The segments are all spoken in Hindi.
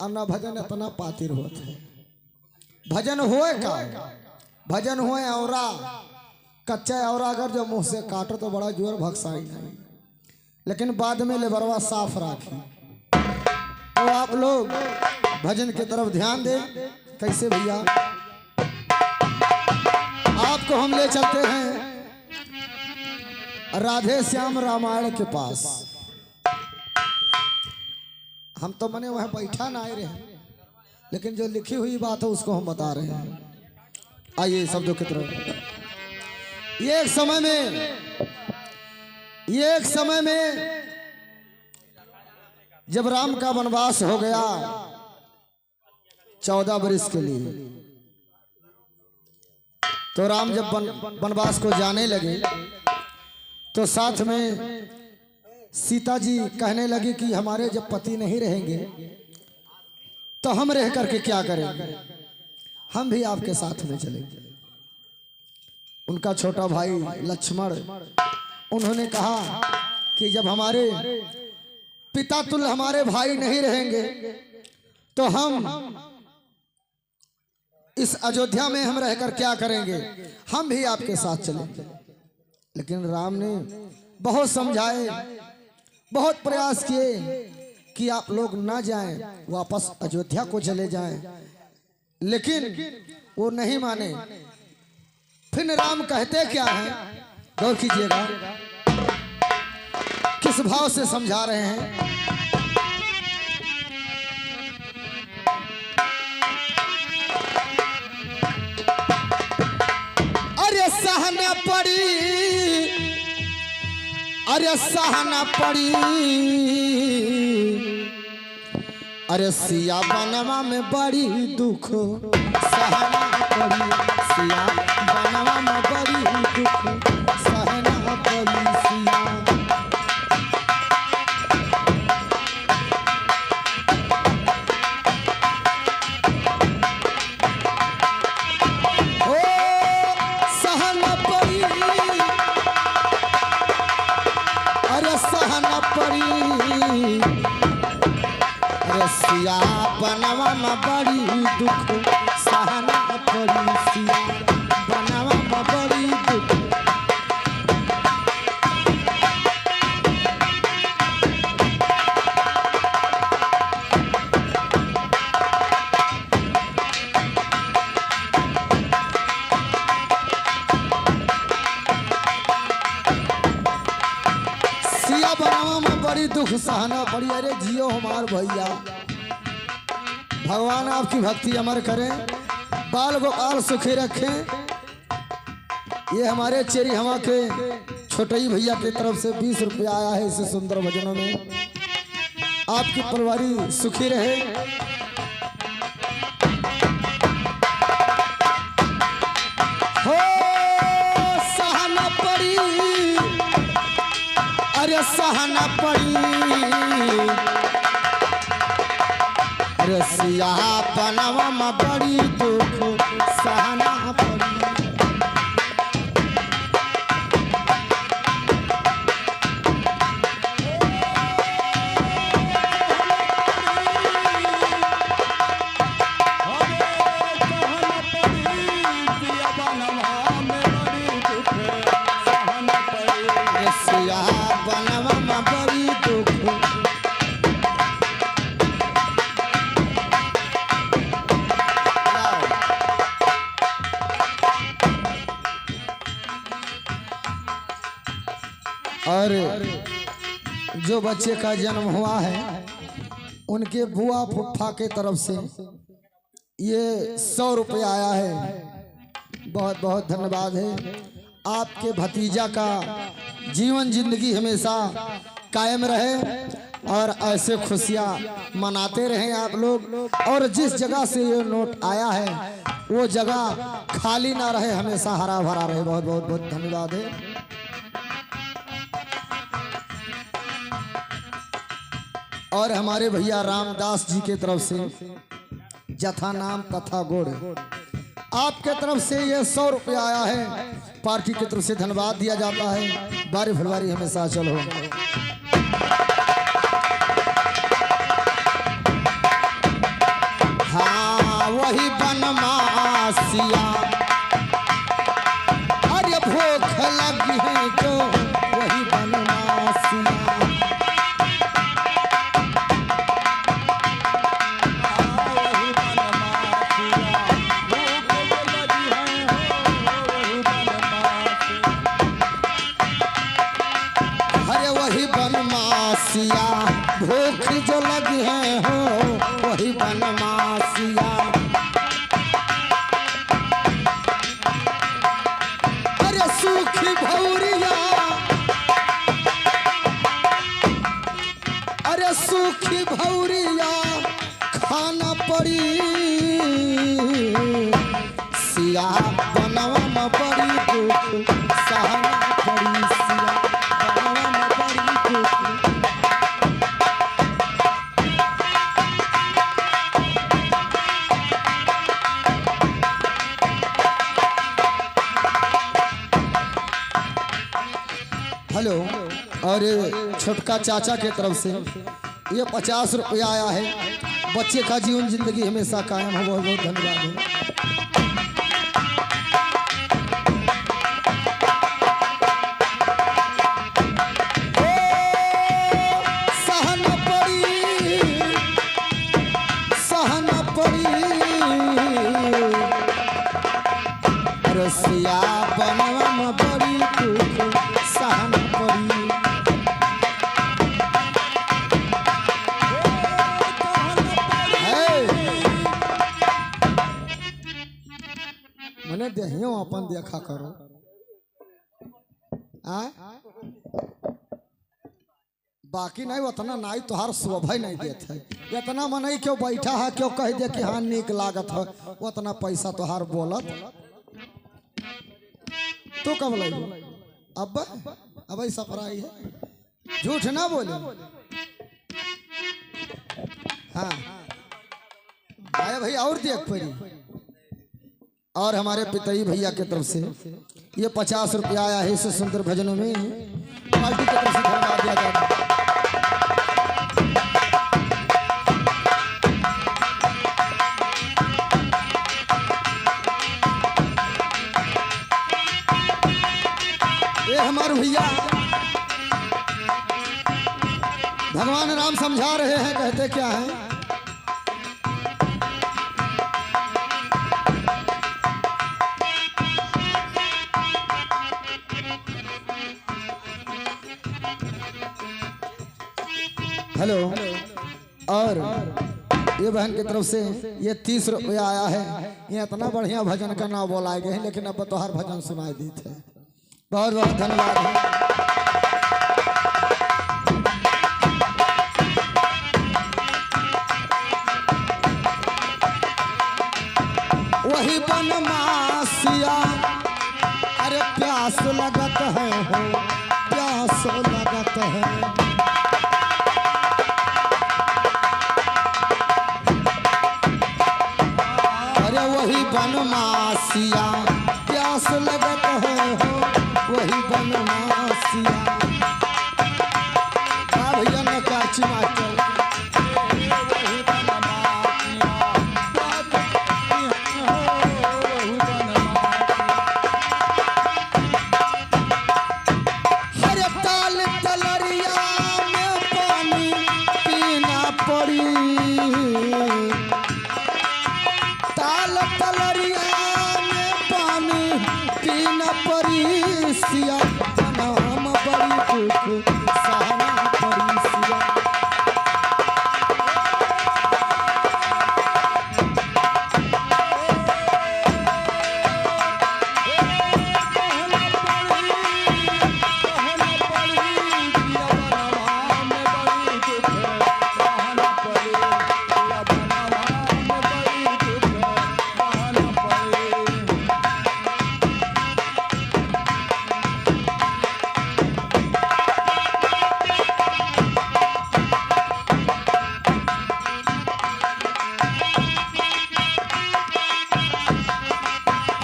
और न भजन इतना पातिर होते हैं। भजन होए का भजन होए औरा कच्चा औरा अगर जो मुंह से काटो तो बड़ा जोर भक्साई नहीं, लेकिन बाद में लेबरवा साफ राखी। तो आप लोग भजन की तरफ ध्यान दें। कैसे भैया आपको हम ले चलते हैं राधे श्याम रामायण के पास। हम तो मने वहां बैठा ना आए रहे, लेकिन जो लिखी हुई बात है उसको हम बता रहे हैं। आइए शब्दों की तरफ। ये एक समय में जब राम का वनवास हो गया 14 वर्ष के लिए, तो राम जब वनवास को जाने लगे तो साथ में सीता जी कहने लगी कि हमारे जब पति नहीं रहेंगे तो हम रह करके क्या करेंगे, हम भी आपके साथ में चलेंगे। उनका छोटा भाई लक्ष्मण उन्होंने कहा कि जब हमारे पिता तुल्य हमारे भाई नहीं रहेंगे तो हम इस अयोध्या में हम रहकर क्या करेंगे, हम भी आपके साथ चलेंगे। लेकिन राम ने बहुत समझाए, बहुत प्रयास किए कि आप लोग ना जाएं, वापस अयोध्या को चले जाएं, लेकिन वो नहीं माने। फिर राम कहते क्या है, गौर कीजिएगा किस भाव से समझा रहे हैं। अरे सहना पड़ी, अरे सहना पड़ी, अरे सिया बनवा में बड़ी दुख सहना पड़ी, सिया बनवा में बड़ी दुख सहना पड़ी सिया। ओ सहना पड़ी, अरे सहना पड़ी, सिया बनवा में बड़ी दुख सहना पड़ी, सिया बनवा में बड़ी दुख। सिया बनवा में बड़ी दुख सहना पड़ी। अरे जियो हमार भैया, भगवान आपकी भक्ति अमर करें, बाल गोपाल सुखी रखें। ये हमारे चेरी हवा के छोटई भैया की तरफ से 20 रुपया आया है इस सुंदर भजनों में। आपकी परिवारी सुखी रहे। हो सहना पड़ी, अरे सहना पड़ी, सिया बनवा में बड़ी दुख सहना पड़ी। सिया बनवा में बड़ी दुख। और जो बच्चे का जन्म हुआ है उनके बुआ फुफ्फा के तरफ से ये 100 रुपया आया है। बहुत बहुत धन्यवाद है। आपके भतीजा का जीवन जिंदगी हमेशा कायम रहे और ऐसे खुशियां मनाते रहें आप लोग। और जिस जगह से ये नोट आया है वो जगह खाली ना रहे, हमेशा हरा भरा रहे। बहुत बहुत बहुत धन्यवाद है। और हमारे भैया रामदास जी के तरफ से जथा नाम तथा गुड़, आपके तरफ से ये 100 रुपया आया है। पार्टी की तरफ से धन्यवाद दिया जाता है। बारी फुलवारी हमेशा चलो। भूख जो लगी है हो वही बनमासिया। अरे सूखी भौरिया, अरे सूखी भौरिया खाना पड़ी, सिया बनवा में बड़ी दुख सहना पड़ी, सिया बनवा में बड़ी दुख। हेलो, और छोटका चाचा के तरफ से ये 50 रुपया आया है। बच्चे का जीवन जिंदगी हमेशा कायम हो, बहुत बहुत धन्यवाद है। सहना पड़ी, सहना पड़ी, रसिया बनवा में बड़ी दुख सहना पड़ी। मने देहियो अपन देखा करो आ? बाकी नहीं उतना नहीं, तुहार शोभा नहीं देते है। इतना मन क्यों बैठा है, क्यों कह दे कि हाँ निक लागत है, उतना पैसा तुहार बोलत तो कब लगे? अब ऐसा पराई है, झूठ ना बोले। हाँ आया भाई, और देख पड़ी। और हमारे पिताई भैया के तरफ से ये 50 रुपया आया है। इस सुंदर भजनों में पार्टी की तरफ से धन्यवाद दिया जाता है। ये हमारे भैया भगवान राम समझा रहे हैं, कहते क्या है? हेलो, और ये बहन की तरफ से ये 30 रुपया आया है। ये इतना बढ़िया भजन का नाम बोलाए गए हैं, लेकिन अब तो हर भजन सुनाई दी थे। बहुत बहुत धन्यवाद है। वही बनमासिया, अरे प्यास लगत है हो, प्यास लगत है। वही बनमासिया प्यास लगत है हो, वही बनमासिया। भैया ने काची मास्टर हर ताल तलरिया में पानी पीना पड़ी, ताल तलरिया में पानी पीना पड़ी, सिया नाम बड़ी दुख सहना पड़ी, सिया।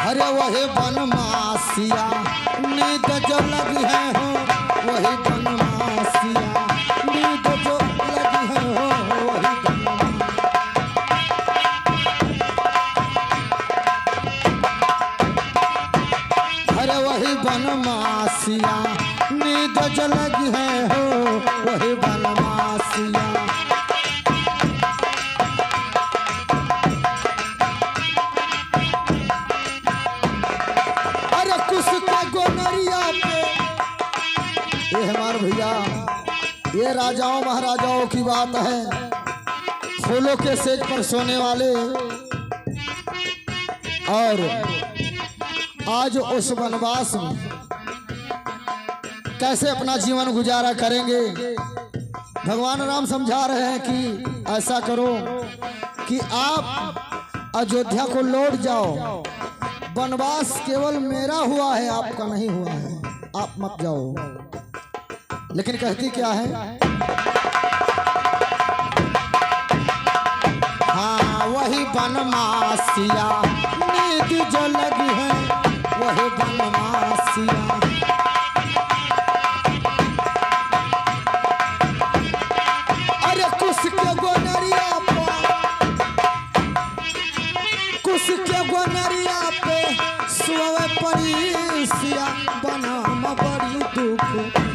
अरे वही बनमासिया नींद जो लगी है हो, वही बनमासिया नींद जो लगी है हो, वही बनमासिया। अरे वही बनमासिया नींद जो लगी है हो, वही बनमासिया। ये हमारे भैया ये ये राजाओं महाराजाओं की बात है, फूलों के सेज पर सोने वाले, और आज उस वनवास में कैसे अपना जीवन गुजारा करेंगे। भगवान राम समझा रहे हैं कि ऐसा करो कि आप अयोध्या को लौट जाओ, वनवास केवल मेरा हुआ है, आपका नहीं हुआ है, आप मत जाओ। लेकिन कहती क्या है, हाँ वही बनमासिया नींद जो लगी है, वही बनमासिया। अरे कुछ के गोनरिया पे सोवे परी सिया, बनाम बड़ी दुख